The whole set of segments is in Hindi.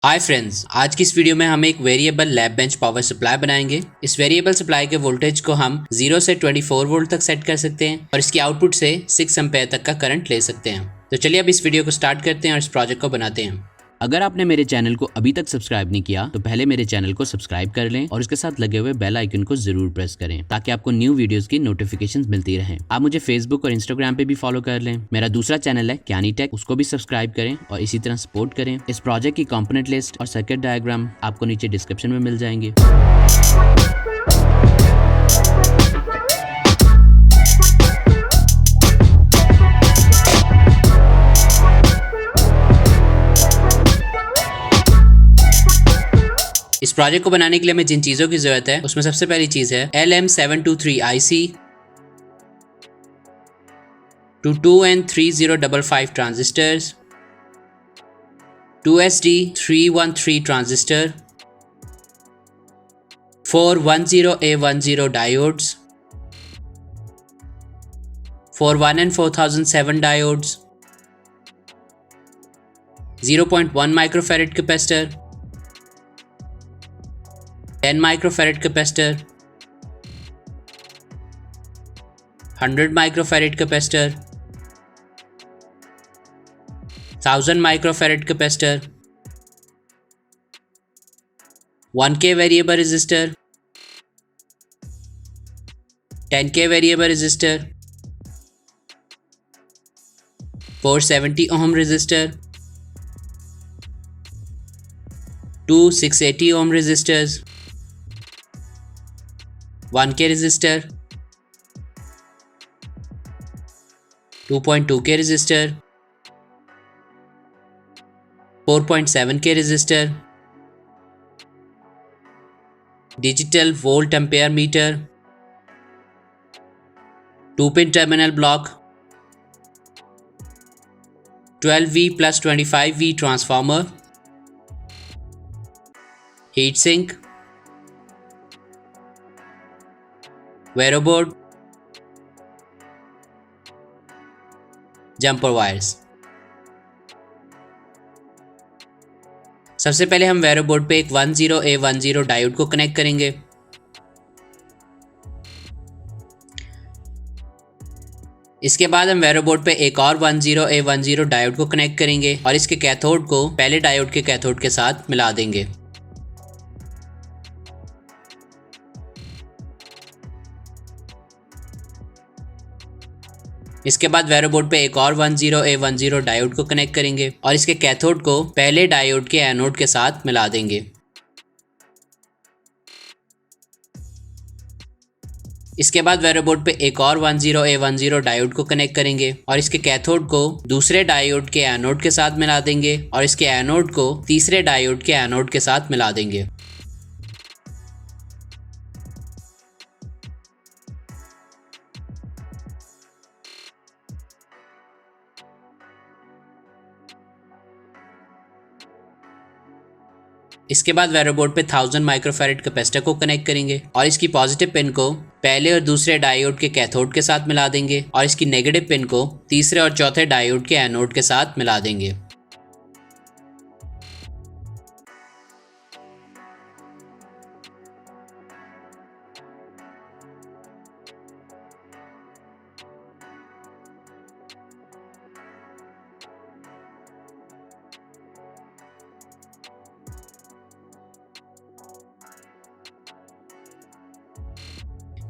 हाय फ्रेंड्स, आज की इस वीडियो में हम एक variable lab bench power supply बनाएंगे। इस वेरिएबल सप्लाई के वोल्टेज को हम 0 से 24 वोल्ट तक सेट कर सकते हैं और इसकी आउटपुट से 6 एम्पेयर तक का करंट ले सकते हैं। तो चलिए अब इस वीडियो को स्टार्ट करते हैं और इस प्रोजेक्ट को बनाते हैं। अगर आपने मेरे चैनल को अभी तक सब्सक्राइब नहीं किया तो पहले मेरे चैनल को सब्सक्राइब कर लें और उसके साथ लगे हुए बेल आइकन को जरूर प्रेस करें ताकि आपको न्यू वीडियोस की नोटिफिकेशंस मिलती रहें। आप मुझे फेसबुक और इंस्टाग्राम पे भी फॉलो कर लें। मेरा दूसरा चैनल है ज्ञानी टेक, उसको भी सब्सक्राइब करें और इसी तरह सपोर्ट करें। इस प्रोजेक्ट की कंपोनेंट लिस्ट और सर्किट डायग्राम आपको नीचे डिस्क्रिप्शन में मिल जाएंगे। इस प्रोजेक्ट को बनाने के लिए हमें जिन चीजों की जरूरत है उसमें सबसे पहली चीज है LM723 IC, 22N3055 transistors, 2SD313 transistor, 410A10 diodes, 41N4007 diodes, 0.1 microfarad capacitor, 10 microfarad capacitor, 100 microfarad capacitor, 1000 microfarad capacitor, 1K variable resistor, 10K variable resistor, 470 ohm resistor, 2 680 ohm resistors, 1K resistor, 2.2K resistor, 4.7K resistor, digital volt ampere meter, 2-पिन terminal block, 12V plus 25V transformer, heat sink, Vero board, jumper wires. सबसे पहले हम वेरो बोर्ड पे एक 10A10 डायोड को कनेक्ट करेंगे। इसके बाद हम वेरो बोर्ड पे एक और 10A10 डायोड को कनेक्ट करेंगे और इसके कैथोड को पहले डायोड के कैथोड के साथ मिला देंगे। इसके बाद वेरो बोर्ड पे एक और 10A10 डायोड को कनेक्ट करेंगे और इसके कैथोड को पहले डायोड के एनोड के साथ मिला देंगे। इसके बाद वेरो बोर्ड पे एक और 10A10 डायोड को कनेक्ट करेंगे और इसके कैथोड को दूसरे डायोड के एनोड के साथ मिला देंगे और इसके एनोड को तीसरे डायोड के एनोड के साथ मिला देंगे। इसके बाद वेरो बोर्ड पे 1000 माइक्रोफैरेड कैपेसिटर को कनेक्ट करेंगे और इसकी पॉजिटिव पिन को पहले और दूसरे डायोड के कैथोड के साथ मिला देंगे और इसकी नेगेटिव पिन को तीसरे और चौथे डायोड के एनोड के साथ मिला देंगे।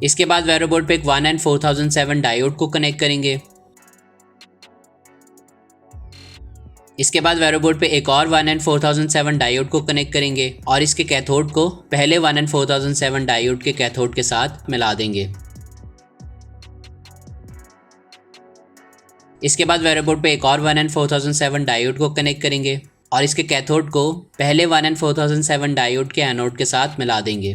इसके बाद वेरो बोर्ड पे एक 1N4007 डायोड को कनेक्ट करेंगे। इसके बाद वेरो बोर्ड पे एक और 1N4007 डायोड को कनेक्ट करेंगे और इसके कैथोड को पहले 1N4007 डायोड के कैथोड के साथ मिला देंगे। इसके बाद वेरो बोर्ड पे एक और 1N4007 डायोड को कनेक्ट करेंगे और इसके कैथोड को पहले 1N4007 डायोड के एनोड के साथ मिला देंगे।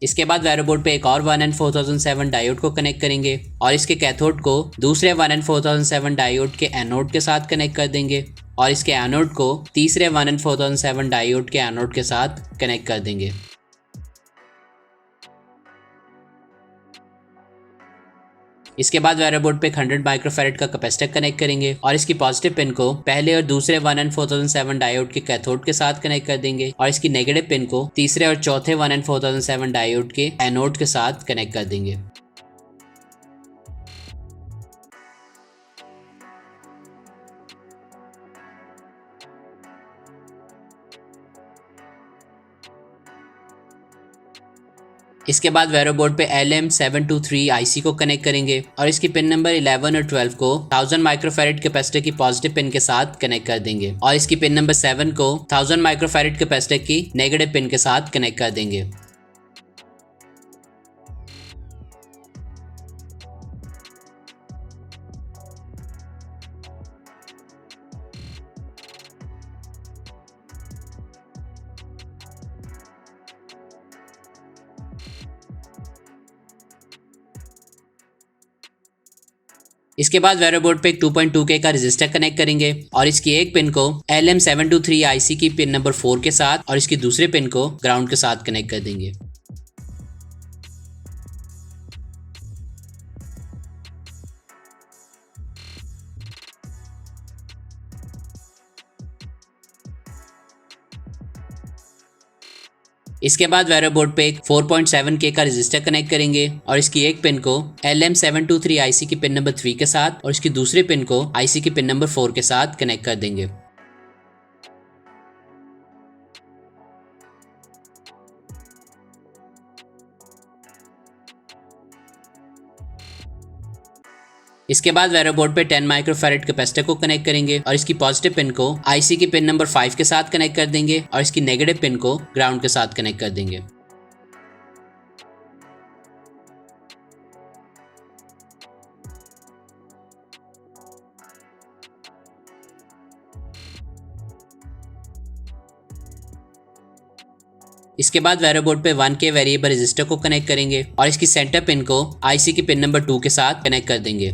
इसके बाद वेरो बोर्ड पे एक और 1N4007 डायोड को कनेक्ट करेंगे और इसके कैथोड को दूसरे 1N4007 डायोड के एनोड के साथ कनेक्ट कर देंगे और इसके एनोड को तीसरे 1N4007 डायोड के एनोड के साथ कनेक्ट कर देंगे। इसके बाद वेरो बोर्ड पे एक 100 माइक्रोफैरेड का कैपेसिटर कनेक्ट करेंगे और इसकी पॉजिटिव पिन को पहले और दूसरे 1N4007 डायोड के कैथोड के साथ कनेक्ट कर देंगे और इसकी नेगेटिव पिन को तीसरे और चौथे 1N4007 डायोड के एनोड के साथ कनेक्ट कर देंगे। इसके बाद वेरो बोर्ड पे LM723 आईसी को कनेक्ट करेंगे और इसकी पिन नंबर 11 और 12 को 1000 माइक्रोफैरेड कैपेसिटर की पॉजिटिव पिन के साथ कनेक्ट कर देंगे और इसकी पिन नंबर 7 को 1000 माइक्रोफैरेड कैपेसिटर की नेगेटिव पिन के साथ कनेक्ट कर देंगे। इसके बाद वेरो बोर्ड पे एक 2.2K का रजिस्टर कनेक्ट करेंगे और इसकी एक पिन को LM723 आईसी की पिन नंबर 4 के साथ और इसकी दूसरे पिन को ग्राउंड के साथ कनेक्ट कर देंगे। इसके बाद वेरो बोर्ड पे एक 4.7K का रजिस्टर कनेक्ट करेंगे और इसकी एक पिन को LM723 आईसी की पिन नंबर 3 के साथ और इसकी दूसरे पिन को आईसी की पिन नंबर 4 के साथ कनेक्ट कर देंगे। इसके बाद वेरो बोर्ड पे 10 माइक्रोफैरेड कैपेसिटर को कनेक्ट करेंगे और इसकी पॉजिटिव पिन को आईसी की पिन नंबर 5 के साथ कनेक्ट कर देंगे और इसकी नेगेटिव पिन को ग्राउंड के साथ कनेक्ट कर देंगे। इसके बाद वेरो बोर्ड पे 1K वेरिएबल रजिस्टर को कनेक्ट करेंगे और इसकी सेंटर पिन को आईसी की पिन नंबर 2 के साथ कनेक्ट कर देंगे।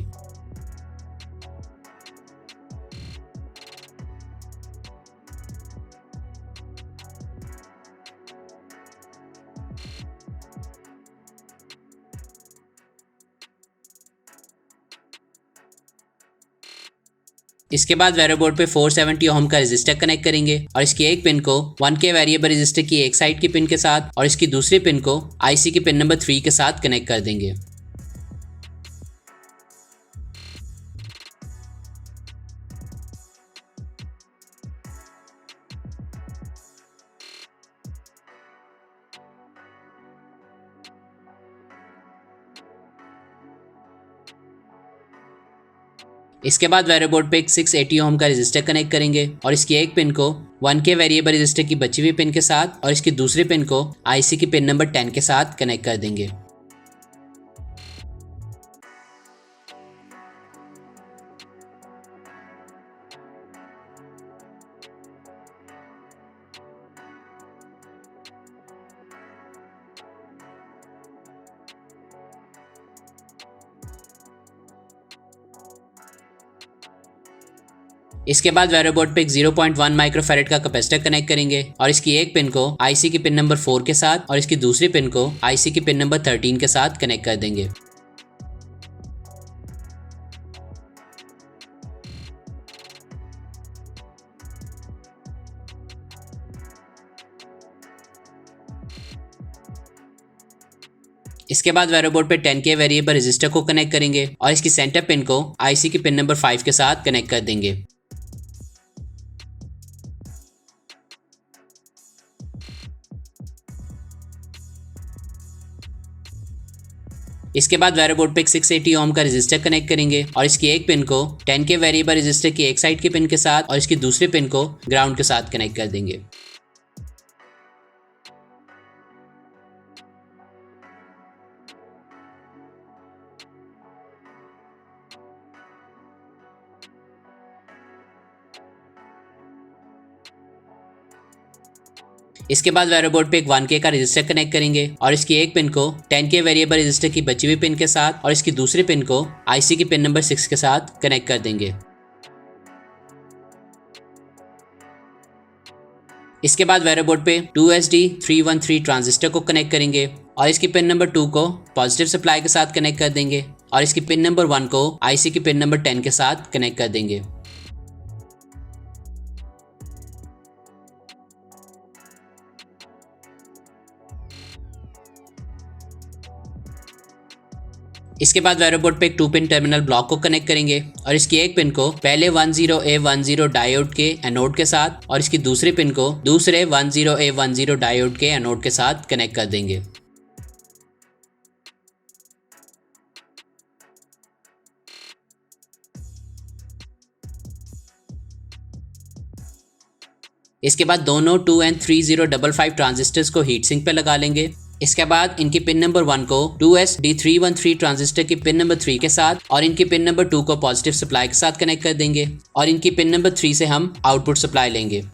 इसके बाद वेरो बोर्ड पे 470 ओम का रजिस्टर कनेक्ट करेंगे और इसकी एक पिन को 1K वेरिएबल रजिस्टर की एक साइड की पिन के साथ और इसकी दूसरी पिन को आईसी की पिन नंबर 3 के साथ कनेक्ट कर देंगे। इसके बाद वेरो बोर्ड पे एक 680 ओम का रजिस्टर कनेक्ट करेंगे और इसकी एक पिन को 1K वेरिएबल रजिस्टर की बची हुई पिन के साथ और इसकी दूसरी पिन को आईसी की पिन नंबर 10 के साथ कनेक्ट कर देंगे। इसके बाद वेरो बोर्ड पे एक 0.1 माइक्रोफैरेड का कैपेसिटर कनेक्ट करेंगे और इसकी एक पिन को आईसी की पिन नंबर 4 के साथ और इसकी दूसरी पिन को आईसी की पिन नंबर 13 के साथ कनेक्ट कर देंगे। इसके बाद वेरो बोर्ड पे 10K वेरिएबल रजिस्टर को कनेक्ट करेंगे और इसकी सेंटर पिन को आईसी की पिन नंबर 5 के साथ कनेक्ट कर देंगे। इसके बाद वेरो बोर्ड पे एक 680 ओम का रजिस्टर कनेक्ट करेंगे और इसकी एक पिन को 10K वेरिएबल रजिस्टर की एक साइड की पिन के साथ और इसकी दूसरी पिन को ग्राउंड के साथ कनेक्ट कर देंगे। इसके बाद वेरो बोर्ड पे एक 1K का रजिस्टर कनेक्ट करेंगे और इसकी एक पिन को 10K वेरिएबल रजिस्टर की बची हुई पिन के साथ और इसकी दूसरी पिन को आईसी की पिन नंबर 6 के साथ कनेक्ट कर देंगे। इसके बाद वेरो बोर्ड पे 2SD313 ट्रांजिस्टर को कनेक्ट करेंगे और इसकी पिन नंबर 2 को पॉजिटिव सप्लाई के साथ कनेक्ट कर देंगे और इसकी पिन नंबर 1 को आईसी की पिन नंबर 10 के साथ कनेक्ट कर देंगे। इसके बाद वायरो बोर्ड पे एक 2 पिन टर्मिनल ब्लॉक को कनेक्ट करेंगे और इसकी एक पिन को पहले 10A10 डायोड के एनोड के साथ और इसकी दूसरी पिन को दूसरे 10A10 डायोड के एनोड के साथ कनेक्ट कर देंगे। इसके बाद दोनों 2N3055 ट्रांजिस्टर्स को हीट सिंक पे लगा लेंगे। इसके बाद इनकी पिन नंबर 1 को 2SD313 ट्रांजिस्टर की पिन नंबर 3 के साथ और इनकी पिन नंबर 2 को पॉजिटिव सप्लाई के साथ कनेक्ट कर देंगे और इनकी पिन नंबर 3 से हम आउटपुट सप्लाई लेंगे।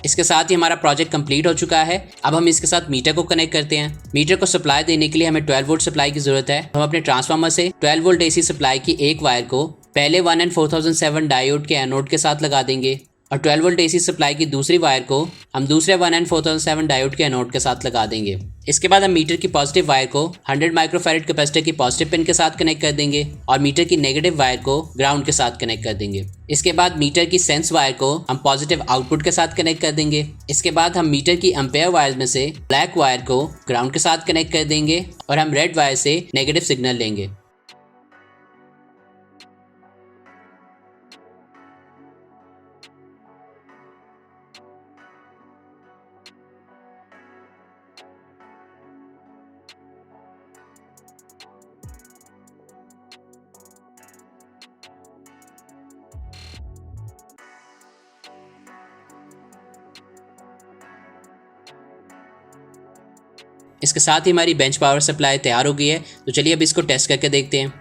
इसके साथ ही हमारा प्रोजेक्ट कंप्लीट हो चुका है। अब हम इसके साथ मीटर को कनेक्ट करते हैं। मीटर को सप्लाई देने के लिए हमें 12 वोल्ट सप्लाई की जरूरत है। हम अपने ट्रांसफार्मर से 12 वोल्ट एसी सप्लाई की एक वायर को पहले 1N4007 डायोड के एनोड के साथ लगा देंगे और 12 वोल्ट एसी सप्लाई की दूसरी वायर को हम दूसरे 1N4007 डायोड के एनोड के साथ लगा देंगे। इसके बाद हम मीटर की पॉजिटिव वायर को 100 माइक्रोफैरेड कैपेसिटर की पॉजिटिव पिन के साथ कनेक्ट कर देंगे और मीटर की नेगेटिव वायर को ग्राउंड के साथ कनेक्ट कर देंगे। इसके बाद मीटर की सेंस वायर को हम पॉजिटिव आउटपुट के साथ कनेक्ट कर देंगे। इसके बाद हम मीटर की एम्पेयर वायर में से ब्लैक वायर को ग्राउंड के साथ कनेक्ट कर देंगे और हम रेड वायर से नेगेटिव सिग्नल लेंगे। इसके साथ ही हमारी बेंच पावर सप्लाई तैयार हो गई है। तो चलिए अब इसको टेस्ट करके देखते हैं।